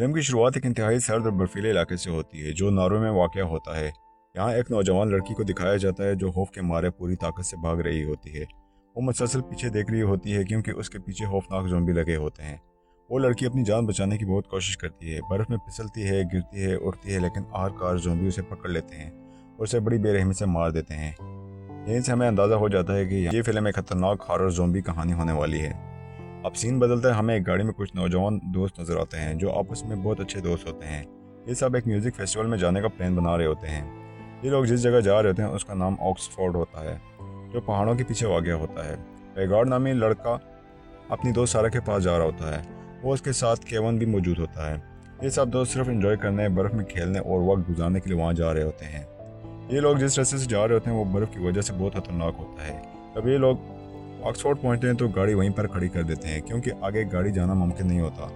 Film की शुरुआत एक इंतहाई सर्द और बर्फीले इलाके से होती है जो नॉर्वे में वाक़या होता है। यहाँ एक नौजवान लड़की को दिखाया जाता है जो खौफ के मारे पूरी ताकत से भाग रही होती है। वो मुसलसल पीछे देख रही होती है क्योंकि उसके पीछे खौफनाक ज़ॉम्बी लगे होते हैं। वो लड़की अपनी जान बचाने की बहुत कोशिश करती है, बर्फ़ में फिसलती है, गिरती है, उड़ती है, लेकिन आखिरकार ज़ॉम्बी उसे पकड़ लेते हैं और उसे बड़ी बेरहमी से मार देते हैं। यहीं से हमें अंदाज़ा हो जाता है कि ये फिल्म एक खतरनाक हॉरर ज़ॉम्बी कहानी होने वाली है। अब सीन बदलता है, हमें एक गाड़ी में कुछ नौजवान दोस्त नजर आते हैं जो आपस में बहुत अच्छे दोस्त होते हैं। ये सब एक म्यूजिक फेस्टिवल में जाने का प्लान बना रहे होते हैं। ये लोग जिस जगह जा रहे होते हैं उसका नाम ऑक्सफोर्ड होता है, जो पहाड़ों के पीछे वाक़या होता है। वेगार्ड नामी लड़का अपनी दोस्त सारा के पास जा रहा होता है। वो उसके साथ केवन भी मौजूद होता है। ये सब दोस्त सिर्फ एंजॉय करने, बर्फ़ में खेलने और वक्त गुजारने के लिए वहाँ जा रहे होते हैं। ये लोग जिस रास्ते से जा रहे होते हैं वो बर्फ़ की वजह से बहुत खतरनाक होता है। जब ये लोग ऑक्सफोर्ड पहुंचते हैं तो गाड़ी वहीं पर खड़ी कर देते हैं क्योंकि आगे गाड़ी जाना मुमकिन नहीं होता।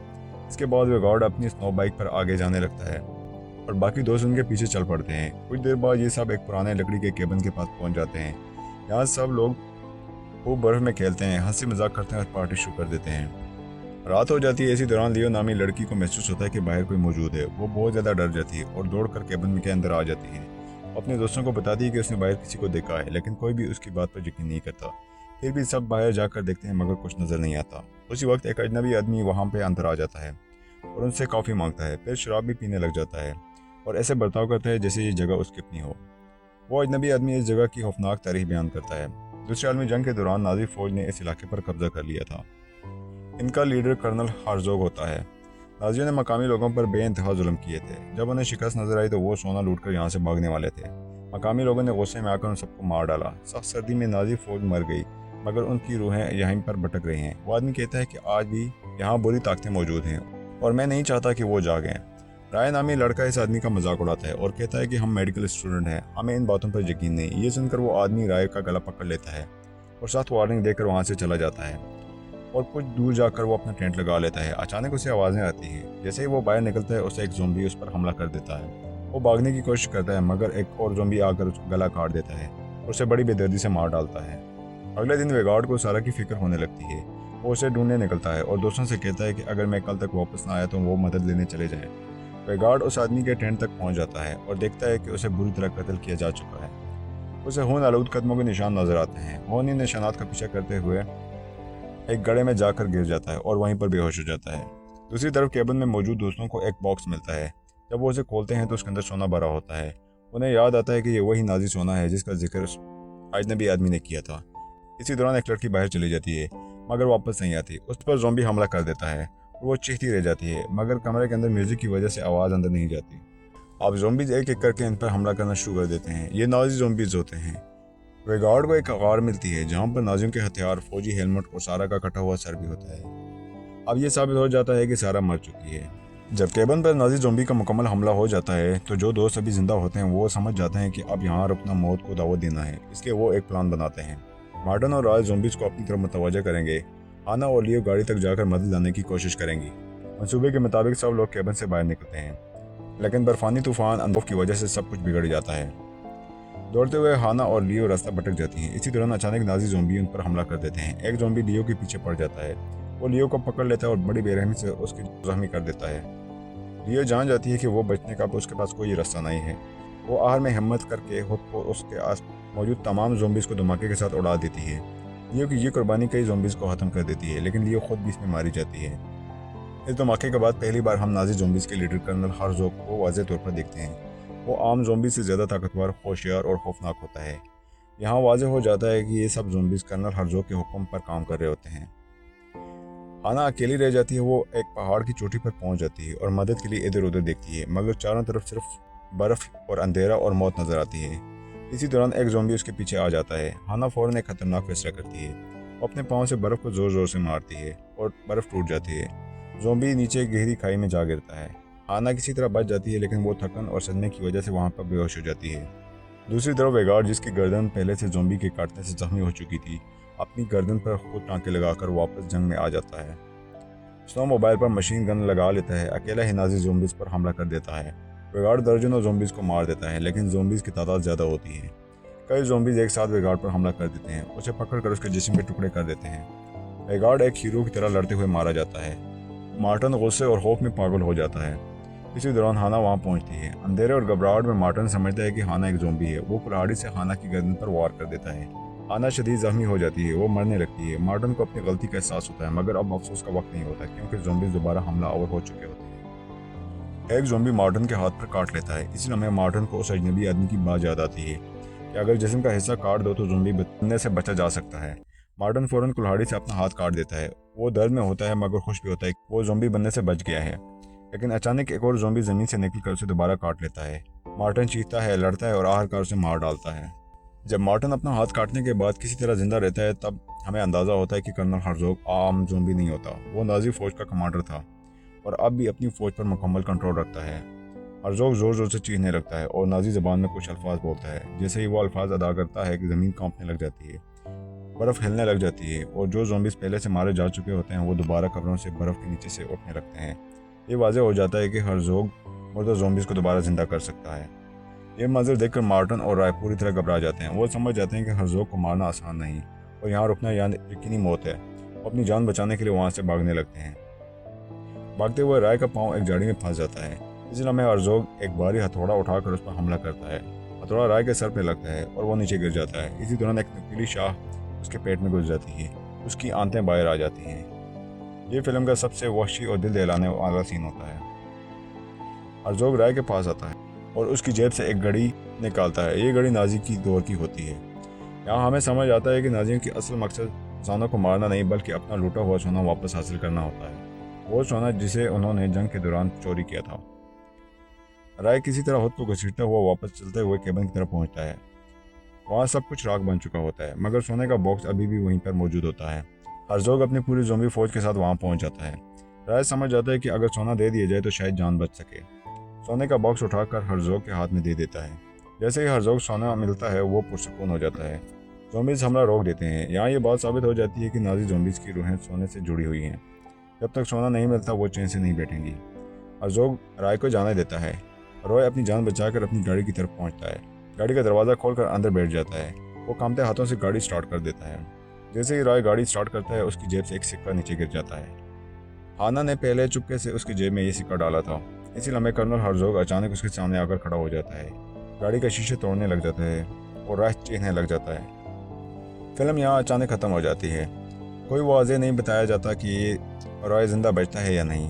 इसके बाद वे गार्ड अपनी स्नो बाइक पर आगे जाने लगता है और बाकी दोस्त उनके पीछे चल पड़ते हैं। कुछ देर बाद ये सब एक पुराने लकड़ी के केबिन के पास पहुंच जाते हैं। यहाँ सब लोग खूब बर्फ में खेलते हैं, हंसी मजाक करते हैं और पार्टी शुरू कर देते हैं। रात हो जाती है। इसी दौरान लियो नामी लड़की को महसूस होता है कि बाहर कोई मौजूद है। वो बहुत ज़्यादा डर जाती है और दौड़ कर केबिन के अंदर आ जाती है। अपने दोस्तों को बताती है कि उसने बाहर किसी को देखा है, लेकिन कोई भी उसकी बात पर यकीन नहीं करता। फिर भी सब बाहर जाकर देखते हैं मगर कुछ नज़र नहीं आता। उसी वक्त एक अजनबी आदमी वहाँ पे अंदर आ जाता है और उनसे कॉफ़ी मांगता है, फिर शराब भी पीने लग जाता है और ऐसे बर्ताव करता है जैसे ये जगह उसकी अपनी हो। वो अजनबी आदमी इस जगह की खौफनाक तारीख बयान करता है। दूसरी आलमी जंग के दौरान नाजी फौज ने इस इलाके पर कब्जा कर लिया था। इनका लीडर कर्नल हार्जोग होता है। नाजियों ने मकामी लोगों पर बेइंतहा जुल्म किए थे। जब उन्हें शिकस्त नजर आई तो वो सोना लूटकर यहाँ से भागने वाले थे। मकामी लोगों ने गुस्से में आकर उन सबको मार डाला। सख्त सर्दी में नाजी फौज मर गई मगर उनकी रूहें यहीं पर भटक रही हैं। वो आदमी कहता है कि आज भी यहाँ बुरी ताकतें मौजूद हैं और मैं नहीं चाहता कि वो जागें। राय नामी लड़का इस आदमी का मजाक उड़ाता है और कहता है कि हम मेडिकल स्टूडेंट हैं, हमें इन बातों पर यकीन नहीं। ये सुनकर वो आदमी राय का गला पकड़ लेता है और साथ वार्निंग देकर वहाँ से चला जाता है और कुछ दूर जाकर वो अपना टेंट लगा लेता है। अचानक उसे आवाज़ें आती हैं। जैसे ही वो बाहर निकलता है उसे एक ज़ॉम्बी उस पर हमला कर देता है। वो भागने की कोशिश करता है मगर एक और ज़ॉम्बी आकर उसका गला काट देता है और उसे बड़ी बेदर्दी से मार डालता है। अगले दिन वेगार्ड को सारा की फिक्र होने लगती है। वो उसे ढूंढने निकलता है और दोस्तों से कहता है कि अगर मैं कल तक वापस ना आया तो वो मदद लेने चले जाए। वेगार्ड उस आदमी के टेंट तक पहुंच जाता है और देखता है कि उसे बुरी तरह कत्ल किया जा चुका है। उसे खून आलूद कदमों के निशान नजर आते हैं। वो इन निशानात का पीछा करते हुए एक गड्ढे में जाकर गिर जाता है और वहीं पर बेहोश हो जाता है। दूसरी तरफ केबिन में मौजूद दोस्तों को एक बॉक्स मिलता है। जब वो उसे खोलते हैं तो उसके अंदर सोना भरा होता है। उन्हें याद आता है कि ये वही नाजी सोना है जिसका जिक्र उस अजनबी आदमी ने किया था। इसी दौरान एक लड़की बाहर चली जाती है मगर वापस नहीं आती। उस पर ज़ॉम्बी हमला कर देता है और वो चीखती रह जाती है मगर कमरे के अंदर म्यूजिक की वजह से आवाज़ अंदर नहीं जाती। अब ज़ॉम्बीज एक एक करके इन पर हमला करना शुरू कर देते हैं। ये नाजी ज़ॉम्बीज होते हैं। वेगार्ड को एक कार मिलती है जहाँ पर नाजियों के हथियार, फौजी हेलमेट और सारा का कटा हुआ सर भी होता है। अब ये साबित हो जाता है कि सारा मर चुकी है। जब केबिन पर नाजी ज़ॉम्बी का मुकम्मल हमला हो जाता है तो जो दोस्त अभी जिंदा होते हैं वो समझ जाते हैं कि अब यहाँ रुकना मौत को दावत देना है। इसलिए वो एक प्लान बनाते हैं। मार्टन और राज ज़ॉम्बीज को अपनी तरफ मुतवज्जह करेंगे। आना और लियो गाड़ी तक जाकर मदद लाने की कोशिश करेंगी। मंसूबे के मुताबिक सब लोग केबिन से बाहर निकलते हैं लेकिन बर्फानी तूफान अंदर की वजह से सब कुछ बिगड़ जाता है। दौड़ते हुए हाना और लियो रास्ता भटक जाती हैं। इसी दौरान अचानक नाजी ज़ॉम्बी उन पर हमला कर देते हैं। एक ज़ॉम्बी लियो के पीछे पड़ जाता है। वो लियो को पकड़ लेता है और बड़ी बेरहमी से उसकी जख्मी कर देता है। लियो जान जाती है कि वो बचने का उसके पास कोई रास्ता नहीं है। वो आहार में हिम्मत करके खुद को उसके आस मौजूद तमाम ज़ॉम्बीज़ को धमाके के साथ उड़ा देती है। लियो की ये कुर्बानी कई ज़ॉम्बीज़ को ख़त्म कर देती है लेकिन लियो खुद भी इसमें मारी जाती है। इस धमाके के बाद पहली बार हम नाजी ज़ॉम्बीज़ के लीडर कर्नल हार्जोग को वाज़ेह तौर पर देखते हैं। वो आम ज़ॉम्बी से ज़्यादा ताकतवर, होशियार और खौफनाक होता है। यहाँ वाज़ेह हो जाता है कि ये सब ज़ॉम्बीज़ कर्नल हार्जोग के हुक्म पर काम कर रहे होते हैं। हाना अकेली रह जाती है। वो एक पहाड़ की चोटी पर पहुंच जाती है और मदद के लिए इधर उधर देखती है मगर चारों तरफ सिर्फ बर्फ़ और अंधेरा और मौत नज़र आती है। इसी दौरान एक ज़ॉम्बी उसके पीछे आ जाता है। हाना फ़ौरन एक खतरनाक फैसला करती है। वो अपने पाँव से बर्फ़ को ज़ोर ज़ोर से मारती है और बर्फ़ टूट जाती है। ज़ॉम्बी नीचे गहरी खाई में जा गिरता है। हाना किसी तरह बच जाती है लेकिन वो थकन और सदमे की वजह से वहाँ पर बेहोश हो जाती है। दूसरी तरफ वेगार्ड, जिसकी गर्दन पहले से ज़ॉम्बी के काटने से जख्मी हो चुकी थी, अपनी गर्दन पर खुद टाँके लगाकर वापस जंग में आ जाता है। स्नो मोबाइल पर मशीन गन लगा लेता है। अकेला ही नाजी ज़ॉम्बीज़ पर हमला कर देता है। वेगार्ड दर्जनों ज़ॉम्बीज़ को मार देता है लेकिन ज़ॉम्बीज़ की तादाद ज़्यादा होती है। कई ज़ॉम्बीज़ एक साथ वेगार्ड पर हमला कर देते हैं। उसे पकड़कर उसके जिस्म के टुकड़े कर देते हैं। वेगार्ड एक हीरो की तरह लड़ते हुए मारा जाता है। मार्टिन गुस्से और खौफ में पागल हो जाता है। इसी दौरान हाना वहाँ पहुँचती है। अंधेरे और घबराहट में मार्टिन समझता है कि हाना एक ज़ॉम्बी है। वो कुल्हाड़ी से हाना की गर्दन पर वार कर देता है। हाना शदीद जख्मी हो जाती है, वो मरने लगती है। मार्टिन को अपनी गलती का एहसास होता है, मगर अब अफसोस का वक्त नहीं होता क्योंकि ज़ॉम्बीज़ दोबारा हमला आवर हो चुके होते हैं। एक ज़ॉम्बी मार्टिन के हाथ पर काट लेता है। इसी लम्हे मार्टिन को उस अजनबी आदमी की बात याद आती है कि अगर जिस्म का हिस्सा काट दो तो ज़ॉम्बी बनने से बचा जा सकता है। मार्टिन फौरन कुल्हाड़ी से अपना हाथ काट देता है। वो दर्द में होता है मगर खुश भी होता है कि वो ज़ॉम्बी बनने से बच गया है। लेकिन अचानक एक और ज़ॉम्बी ज़मीन से निकलकर उसे दोबारा काट लेता है। मार्टिन चीखता है, लड़ता है और आखिरकार उसे मार डालता है। जब मार्टिन अपना हाथ काटने के बाद किसी तरह जिंदा रहता है, तब हमें अंदाज़ा होता है कि कर्नल हर्जोग आम ज़ॉम्बी नहीं होता। वो नाजी फ़ौज का कमांडर था और अब भी अपनी फ़ौज पर मुकम्मल कंट्रोल रखता है। हर्जोग ज़ोर ज़ोर से चीखने लगता है और नाजी ज़बान में कुछ अल्फाज बोलता है। जैसे ही वो अल्फाज अदा करता है कि ज़मीन कांपने लग जाती है, बर्फ़ हिलने लग जाती है और जो ज़ॉम्बीज़ पहले से मारे जा चुके होते हैं वो दोबारा कब्रों से बर्फ़ के नीचे से उठने लगते हैं। ये वाज़ेह हो जाता है कि हर्जोग मुर्दा ज़ॉम्बीज़ को दोबारा ज़िंदा कर सकता है। ये मंजर देखकर मार्टिन और राय पूरी तरह घबरा जाते हैं। वो समझ जाते हैं कि हर्जोग को मारना आसान नहीं और यहाँ रुकना यकीनी मौत है। वो अपनी जान बचाने के लिए वहाँ से भागने लगते हैं। भागते हुए राय का पाँव एक झाड़ी में फंस जाता है। इसी लम्हे हर्जोग एक भारी हथौड़ा उठाकर उस पर हमला करता है। हथौड़ा राय के सर पर लगता है और वो नीचे गिर जाता है। इसी दौरान एक नुकीली शाह उसके पेट में घुस जाती है। उसकी आंतें बाहर आ जाती हैं। ये फिल्म का सबसे वहशी और दिल दहलाने वाला सीन होता है। हर्जोग राय के पास आता है और उसकी जेब से एक घड़ी निकालता है। ये घड़ी नाजी की दौर की होती है। यहाँ हमें समझ आता है कि नाजियों की असल मकसद इंसानों को मारना नहीं बल्कि अपना लूटा हुआ सोना वापस हासिल करना होता है। वो सोना जिसे उन्होंने जंग के दौरान चोरी किया था। राय किसी तरह खुद को घसीटता हुआ वापस चलते हुए केबिन की तरफ पहुँचता है। वहाँ सब कुछ राख बन चुका होता है मगर सोने का बॉक्स अभी भी वहीं पर मौजूद होता है। हर्जोग अपनी पूरी ज़ॉम्बी फौज के साथ वहाँ पहुँच जाता है। राय समझ जाता है कि अगर सोना दे दिया जाए तो शायद जान बच सके। सोने का बॉक्स उठाकर हर्जोग के हाथ में दे देता है। जैसे ही हर्जोग सोना मिलता है वो पुरसुकून हो जाता है। ज़ॉम्बीज़ हमला रोक देते हैं। यहाँ ये बात साबित हो जाती है कि नाजी ज़ॉम्बीज़ की रूहें सोने से जुड़ी हुई हैं। जब तक सोना नहीं मिलता वो चैन से नहीं बैठेंगी। हर्जोग राय को जाने देता है। रॉय अपनी जान बचाकर अपनी गाड़ी की तरफ पहुँचता है। गाड़ी का दरवाज़ा खोलकर अंदर बैठ जाता है। वो कांपते हाथों से गाड़ी स्टार्ट कर देता है। जैसे ही रॉय गाड़ी स्टार्ट करता है उसकी जेब से एक सिक्का नीचे गिर जाता है। हाना ने पहले चुपके से उसकी जेब में ये सिक्का डाला था। इसी लम्हे कर्नल हर्जोग अचानक उसके सामने आकर खड़ा हो जाता है। गाड़ी का शीशे तोड़ने लग जाता है और राह चीखने लग जाता है। फिल्म यहाँ अचानक ख़त्म हो जाती है। कोई वाज़ेह नहीं बताया जाता कि रॉय ज़िंदा बचता है या नहीं।